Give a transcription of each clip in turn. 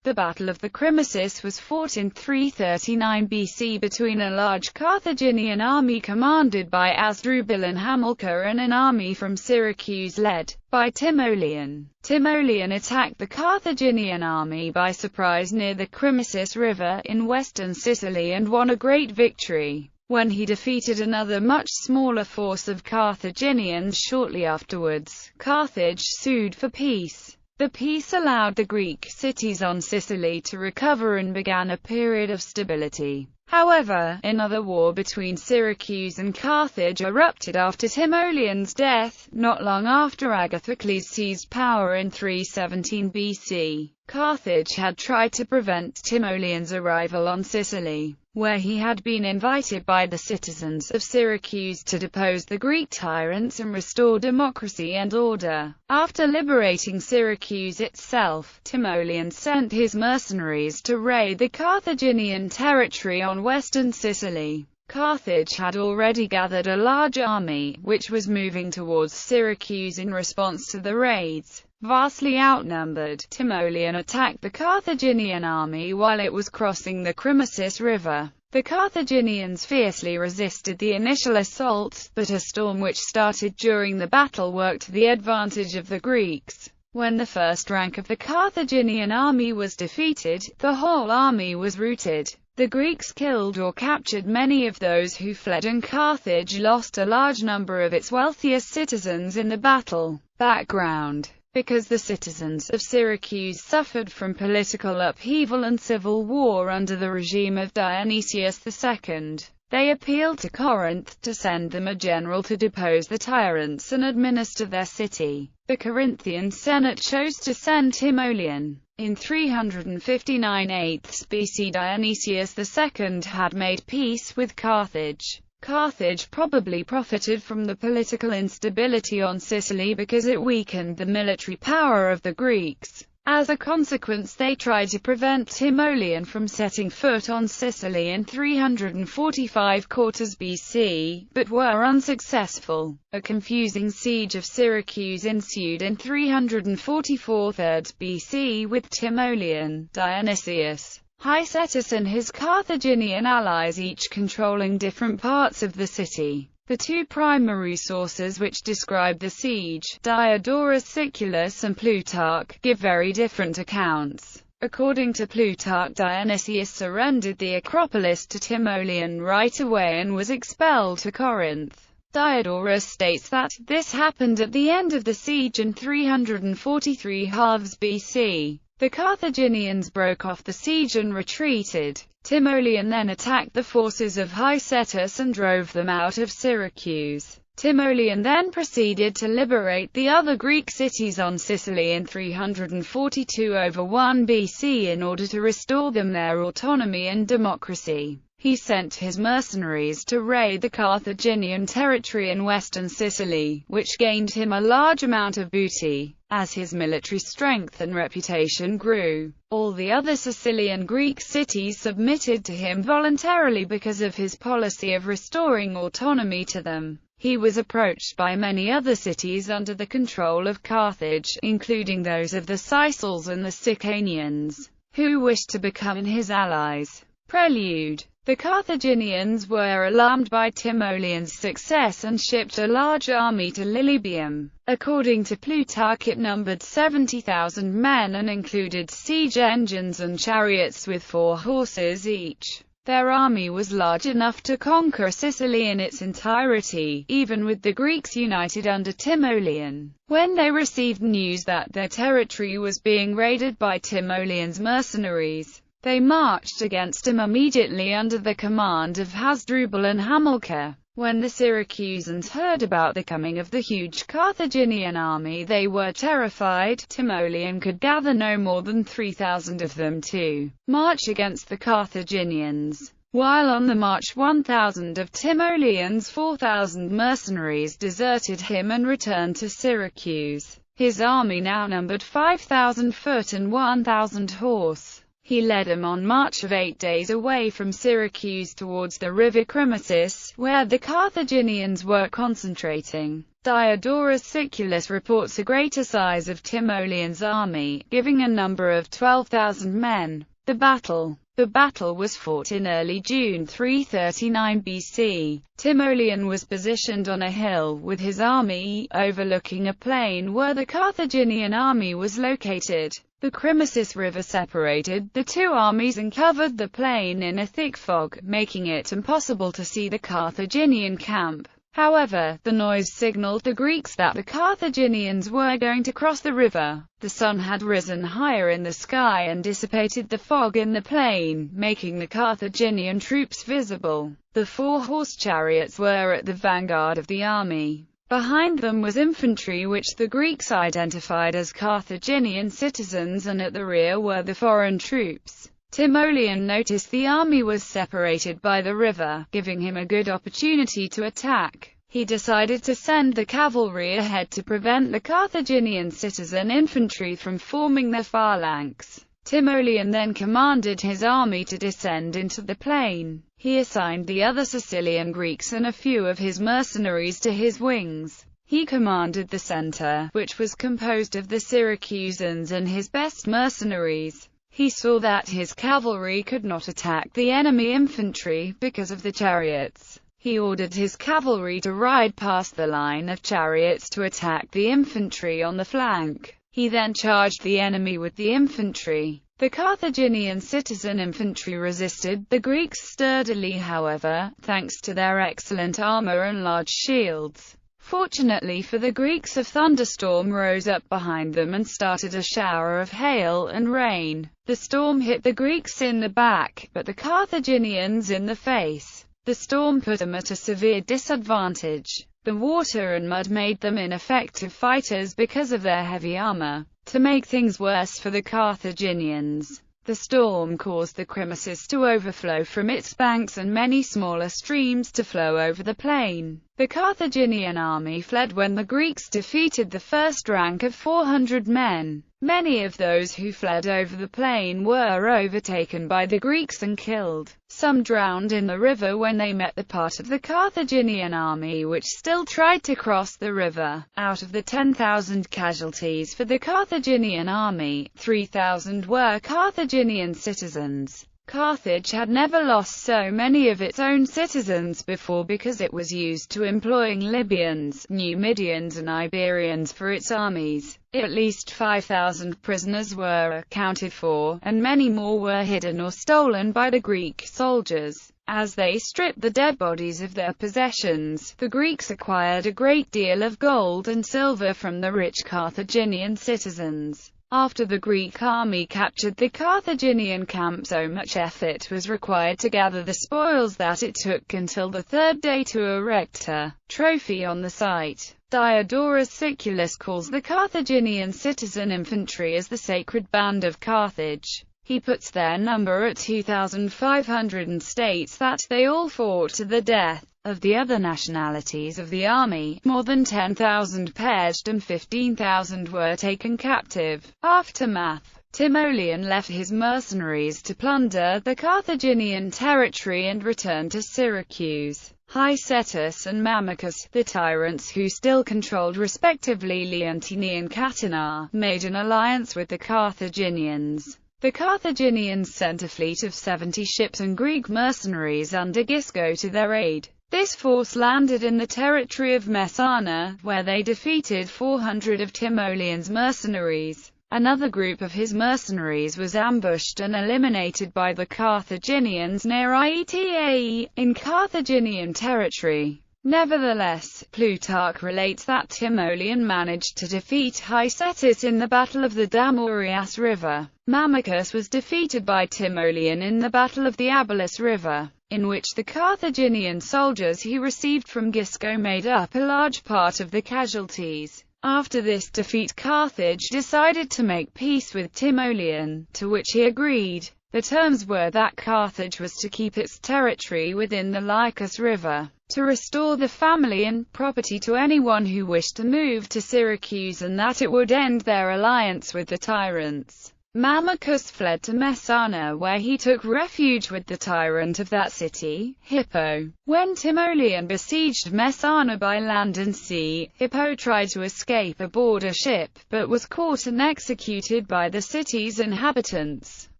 The Battle of the Crimissus was fought in 339 BC between a large Carthaginian army commanded by Asdrubal and Hamilcar and an army from Syracuse led by Timoleon. Timoleon attacked the Carthaginian army by surprise near the Crimissus River in western Sicily and won a great victory. When he defeated another much smaller force of Carthaginians shortly afterwards, Carthage sued for peace. The peace allowed the Greek cities on Sicily to recover and began a period of stability. However, another war between Syracuse and Carthage erupted after Timoleon's death, not long after Agathocles seized power in 317 BC. Carthage had tried to prevent Timoleon's arrival on Sicily, where he had been invited by the citizens of Syracuse to depose the Greek tyrants and restore democracy and order. After liberating Syracuse itself, Timoleon sent his mercenaries to raid the Carthaginian territory on western Sicily. Carthage had already gathered a large army, which was moving towards Syracuse in response to the raids. Vastly outnumbered, Timoleon attacked the Carthaginian army while it was crossing the Crimissus River. The Carthaginians fiercely resisted the initial assault, but a storm which started during the battle worked to the advantage of the Greeks. When the first rank of the Carthaginian army was defeated, the whole army was routed. The Greeks killed or captured many of those who fled, and Carthage lost a large number of its wealthiest citizens in the battle. Background: because the citizens of Syracuse suffered from political upheaval and civil war under the regime of Dionysius II, they appealed to Corinth to send them a general to depose the tyrants and administer their city. The Corinthian Senate chose to send Timoleon. In 359 8th BC, Dionysius II had made peace with Carthage. Carthage probably profited from the political instability on Sicily because it weakened the military power of the Greeks. As a consequence, they tried to prevent Timoleon from setting foot on Sicily in 345 quarters BC, but were unsuccessful. A confusing siege of Syracuse ensued in 344 3rd BC with Timoleon, Dionysius, Hicetus and his Carthaginian allies each controlling different parts of the city. The two primary sources which describe the siege, Diodorus Siculus and Plutarch, give very different accounts. According to Plutarch, Dionysius surrendered the Acropolis to Timoleon right away and was expelled to Corinth. Diodorus states that this happened at the end of the siege in 343 halves BC. The Carthaginians broke off the siege and retreated. Timoleon then attacked the forces of Hicetus and drove them out of Syracuse. Timoleon then proceeded to liberate the other Greek cities on Sicily in 342 over 1 BC in order to restore them their autonomy and democracy. He sent his mercenaries to raid the Carthaginian territory in western Sicily, which gained him a large amount of booty. As his military strength and reputation grew, all the other Sicilian Greek cities submitted to him voluntarily because of his policy of restoring autonomy to them. He was approached by many other cities under the control of Carthage, including those of the Sicels and the Sicanians, who wished to become his allies. Prelude: the Carthaginians were alarmed by Timoleon's success and shipped a large army to Lilybaeum. According to Plutarch, it numbered 70,000 men and included siege engines and chariots with 4 horses each. Their army was large enough to conquer Sicily in its entirety, even with the Greeks united under Timoleon. When they received news that their territory was being raided by Timoleon's mercenaries, they marched against him immediately under the command of Hasdrubal and Hamilcar. When the Syracusans heard about the coming of the huge Carthaginian army, they were terrified. Timoleon could gather no more than 3,000 of them to march against the Carthaginians. While on the march, 1,000 of Timoleon's 4,000 mercenaries deserted him and returned to Syracuse. His army now numbered 5,000 foot and 1,000 horse. He led them on march of 8 days away from Syracuse towards the river Crimissus, where the Carthaginians were concentrating. Diodorus Siculus reports a greater size of Timoleon's army, giving a number of 12,000 men. The battle was fought in early June 339 BC. Timoleon was positioned on a hill, with his army overlooking a plain where the Carthaginian army was located. The Crimissus River separated the two armies and covered the plain in a thick fog, making it impossible to see the Carthaginian camp. However, the noise signaled the Greeks that the Carthaginians were going to cross the river. The sun had risen higher in the sky and dissipated the fog in the plain, making the Carthaginian troops visible. The 4-horse chariots were at the vanguard of the army. Behind them was infantry which the Greeks identified as Carthaginian citizens, and at the rear were the foreign troops. Timoleon noticed the army was separated by the river, giving him a good opportunity to attack. He decided to send the cavalry ahead to prevent the Carthaginian citizen infantry from forming their phalanx. Timoleon then commanded his army to descend into the plain. He assigned the other Sicilian Greeks and a few of his mercenaries to his wings. He commanded the center, which was composed of the Syracusans and his best mercenaries. He saw that his cavalry could not attack the enemy infantry because of the chariots. He ordered his cavalry to ride past the line of chariots to attack the infantry on the flank. He then charged the enemy with the infantry. The Carthaginian citizen infantry resisted the Greeks sturdily, however, thanks to their excellent armor and large shields. Fortunately for the Greeks, a thunderstorm rose up behind them and started a shower of hail and rain. The storm hit the Greeks in the back, but the Carthaginians in the face. The storm put them at a severe disadvantage. The water and mud made them ineffective fighters because of their heavy armor. To make things worse for the Carthaginians, the storm caused the Crimissus to overflow from its banks and many smaller streams to flow over the plain. The Carthaginian army fled when the Greeks defeated the first rank of 400 men. Many of those who fled over the plain were overtaken by the Greeks and killed. Some drowned in the river when they met the part of the Carthaginian army which still tried to cross the river. Out of the 10,000 casualties for the Carthaginian army, 3,000 were Carthaginian citizens. Carthage had never lost so many of its own citizens before because it was used to employing Libyans, Numidians and Iberians for its armies. At least 5,000 prisoners were accounted for, and many more were hidden or stolen by the Greek soldiers. As they stripped the dead bodies of their possessions, the Greeks acquired a great deal of gold and silver from the rich Carthaginian citizens. After the Greek army captured the Carthaginian camp, so much effort was required to gather the spoils that it took until the third day to erect a trophy on the site. Diodorus Siculus calls the Carthaginian citizen infantry as the sacred band of Carthage. He puts their number at 2,500 and states that they all fought to the death. Of the other nationalities of the army, more than 10,000 perished and 15,000 were taken captive. Aftermath: Timoleon left his mercenaries to plunder the Carthaginian territory and returned to Syracuse. Hicetus and Mamercus, the tyrants who still controlled respectively Leontini and Catinar, made an alliance with the Carthaginians. The Carthaginians sent a fleet of 70 ships and Greek mercenaries under Gisco to their aid. This force landed in the territory of Messana, where they defeated 400 of Timoleon's mercenaries. Another group of his mercenaries was ambushed and eliminated by the Carthaginians near Ietae, in Carthaginian territory. Nevertheless, Plutarch relates that Timoleon managed to defeat Hicetus in the Battle of the Damorias River. Mamercus was defeated by Timoleon in the Battle of the Abalus River, in which the Carthaginian soldiers he received from Gisco made up a large part of the casualties. After this defeat, Carthage decided to make peace with Timoleon, to which he agreed. The terms were that Carthage was to keep its territory within the Lycus River, to restore the family and property to anyone who wished to move to Syracuse, and that it would end their alliance with the tyrants. Mamercus fled to Messana, where he took refuge with the tyrant of that city, Hippo. When Timoleon besieged Messana by land and sea, Hippo tried to escape aboard a ship, but was caught and executed by the city's inhabitants.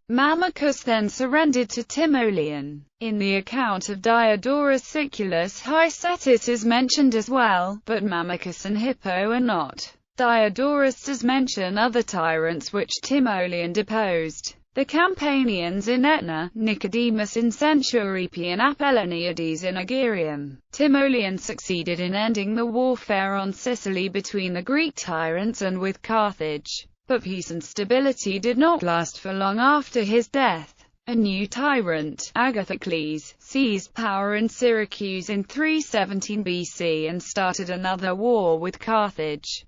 Mamercus then surrendered to Timoleon. In the account of Diodorus Siculus, Hicetus is mentioned as well, but Mamercus and Hippo are not. Diodorus does mention other tyrants which Timoleon deposed: the Campanians in Aetna, Nicodemus in Centuripe, and Apolloniades in Agirium. Timoleon succeeded in ending the warfare on Sicily between the Greek tyrants and with Carthage, but peace and stability did not last for long after his death. A new tyrant, Agathocles, seized power in Syracuse in 317 BC and started another war with Carthage.